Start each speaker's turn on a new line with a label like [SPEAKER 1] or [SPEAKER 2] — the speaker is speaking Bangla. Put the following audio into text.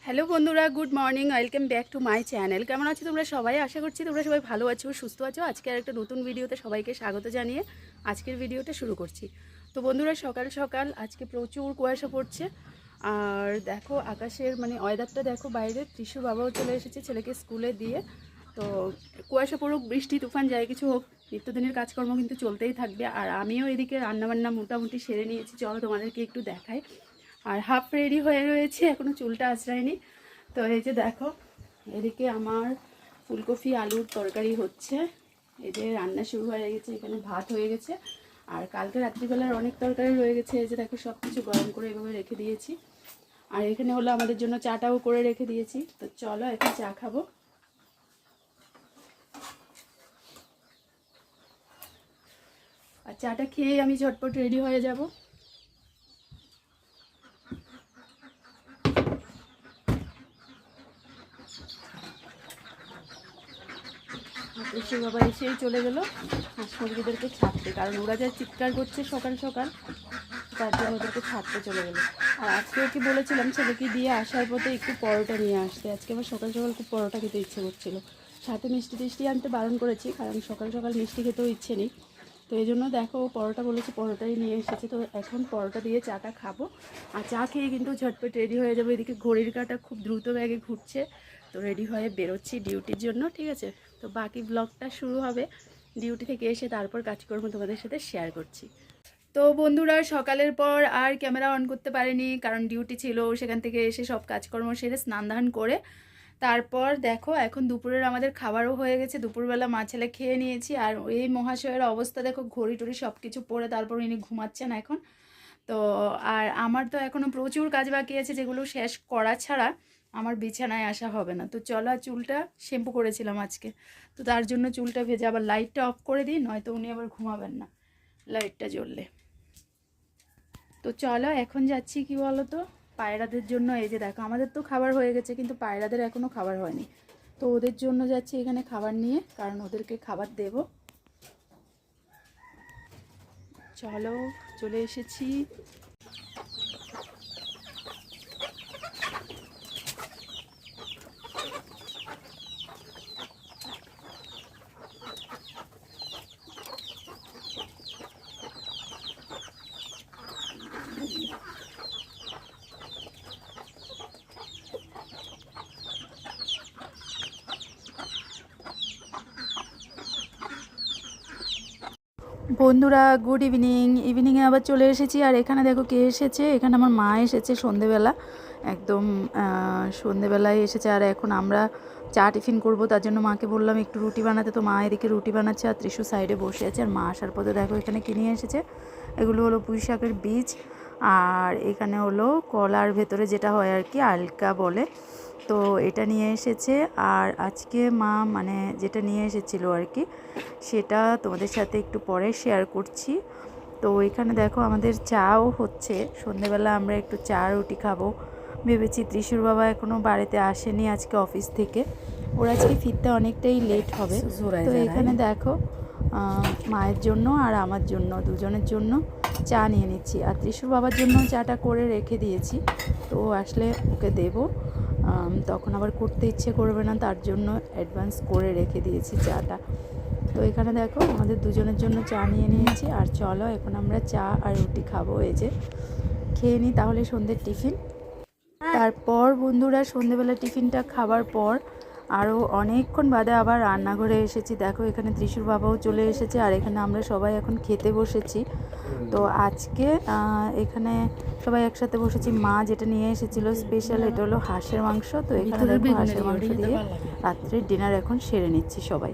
[SPEAKER 1] হ্যালো বন্ধুরা, good morning, welcome back to my channel. কেমন আছো তোমরা সবাই? আশা করছি তোমরা সবাই ভালো আছো, সুস্থ আছো। আজকে আর একটা নতুন ভিডিওতে সবাইকে স্বাগত জানিয়ে আজকের ভিডিওটা শুরু করছি। তো বন্ধুরা, সকাল সকাল আজকে প্রচুর কুয়াশা পড়ছে। আর দেখো আকাশের ওয়েদারটা দেখো, বাইরে ত্রিশুর বাবাও চলে এসেছে ছেলেকে স্কুলে দিয়ে। তো কুয়াশা পড়ুক, বৃষ্টি তুফান যাই কিছু হোক, নিত্যদিনের কাজকর্ম কিন্তু চলতেই থাকবে। আর আমিও এদিকে রান্নাবান্না মোটামুটি সেরে নিয়েছি, চলো তোমাদেরকে একটু দেখাই। আর হাফ রেডি হয়ে রয়েছে, এখনও চুলটা আঁচড়ায়নি। তো এই যে দেখো, এদিকে আমার ফুলকপি আলুর তরকারি হচ্ছে, এই যে রান্না শুরু হয়ে গেছে, এখানে ভাত হয়ে গেছে। আর কালকে রাত্রিবেলার অনেক তরকারি রয়ে গেছে, এই যে দেখো সব কিছু গরম করে এভাবে রেখে দিয়েছি। আর এখানে হলো আমাদের জন্য চাটাও করে রেখে দিয়েছি। তো চলো এখন চা খাবো। আর চাটা খেয়ে আমি ঝটপট রেডি হয়ে যাব। এসে বাবা এসেই চলে গেলো হাঁস মুরগিদেরকে ছাড়তে, কারণ ওরা যা চিৎকার করছে সকাল সকাল, তার জন্য ওদেরকে ছাড়তে চলে গেলো। আর আজকেও কি বলেছিলাম ছেলেকে দিয়ে আসার পথে একটু পরোটা নিয়ে আসতে। আজকে আমার সকাল সকাল খুব পরোটা খেতে ইচ্ছে করছিলো, সাথে মিষ্টি টিষ্টি আনতে বারণ করেছি, কারণ সকাল সকাল মিষ্টি খেতেও ইচ্ছে নেই। তো এই জন্য দেখো পরোটা বলেছি, পরোটাই নিয়ে এসেছে। তো এখন পরোটা দিয়ে চাটা খাবো, আর চা খেয়ে কিন্তু ঝটপট রেডি হয়ে যাবো। এদিকে ঘড়ির কাঁটা খুব দ্রুত ব্যাগে ঘুরছে, তো রেডি হয়ে বেরোচ্ছি ডিউটির জন্য, ঠিক আছে। তো বাকি ব্লগটা শুরু হবে ডিউটি থেকে এসে, তারপর কাজকর্ম তোমাদের সাথে শেয়ার করছি। তো বন্ধুরা, সকালের পর আর ক্যামেরা অন করতে পারিনি, কারণ ডিউটি ছিল। সেখান থেকে এসে সব কাজকর্ম সেরে স্নান ধান করে তারপর দেখো এখন দুপুরের আমাদের খাবারও হয়ে গেছে। দুপুরবেলা মা ছেলে খেয়ে নিয়েছি। আর এই মহাশয়ের অবস্থা দেখো, ঘড়ি টড়ি সব কিছু পরে তারপর ইনি ঘুমাচ্ছেন এখন। তো আর আমার তো এখনও প্রচুর কাজ বাকি আছে, যেগুলো শেষ করা ছাড়া আমার বিছানায় আসা হবে না। তো চলো, চুলটা শ্যাম্পু করেছিলাম আজকে, তো তার জন্য চুলটা ভেজে আবার লাইটটা অফ করে দিই, নয়তো উনি আবার ঘুমাবেন না লাইটটা জ্বললে। তো চলো এখন যাচ্ছি, কি বলো তো, পায়রাদের জন্য। এই যে দেখো, আমাদের তো খাবার হয়ে গেছে, কিন্তু পায়রাদের এখনও খাবার হয়নি। তো ওদের জন্য যাচ্ছি এখানে খাবার নিয়ে, কারণ ওদেরকে খাবার দেব। চলো, চলে এসেছি। বন্ধুরা, গুড ইভিনিং। ইভিনিংয়ে আবার চলে এসেছি। আর এখানে দেখো কে এসেছে, এখানে আমার মা এসেছে সন্ধেবেলা, একদম সন্ধেবেলায় এসেছে। আর এখন আমরা চা টিফিন করব, তার জন্য মাকে বললাম একটু রুটি বানাতে। তো মা এদিকে রুটি বানাচ্ছে, আর ত্রিশু সাইডে বসে আছে। আর মা আসার পথে দেখো এখানে কিনে এসেছে, এগুলো হলো পুঁই শাকের বীজ। আর এখানে হলো কলার ভেতরে যেটা হয় আর কি, আলকা বলে, তো এটা নিয়ে এসেছে। আর আজকে মা যেটা নিয়ে এসেছিলো আর কি, সেটা তোমাদের সাথে একটু পরে শেয়ার করছি। তো এখানে দেখো আমাদের চাও হচ্ছে, সন্ধেবেলা আমরা একটু চা রুটি খাবো ভেবেছি। ত্রিশুর বাবা এখনও বাড়িতে আসেনি আজকে অফিস থেকে, ওরা আজকে ফিরতে অনেকটাই লেট হবে। তো এখানে দেখো মায়ের জন্য আর আমার জন্য, দুজনের জন্য চা নিয়ে নিচ্ছি। আর ত্রিশুর বাবার জন্য চাটা করে রেখে দিয়েছি, তো ও আসলে ওকে দেবো, তখন আবার করতে ইচ্ছে করবে না, তার জন্য অ্যাডভান্স করে রেখে দিয়েছি চাটা। তো এখানে দেখো আমাদের দুজনের জন্য চা নিয়ে নিয়েছি। আর চলো এখন আমরা চা আর রুটি খাবো, এই যে খেয়ে নিই তাহলে সন্ধ্যের টিফিন। তারপর বন্ধুরা, সন্ধ্যেবেলা টিফিনটা খাবার পর আরও অনেকক্ষণ বাদে আবার রান্নাঘরে এসেছি। দেখো এখানে ত্রিশুর বাবাও চলে এসেছে, আর এখানে আমরা সবাই এখন খেতে বসেছি। তো আজকে এখানে সবাই একসাথে বসেছি। মা যেটা নিয়ে এসেছিলো স্পেশাল, এটা হলো হাঁসের মাংস। তো এখানে দেখো হাঁসের মাংস দিয়ে রাত্রের ডিনার এখন সেরে নিচ্ছি সবাই।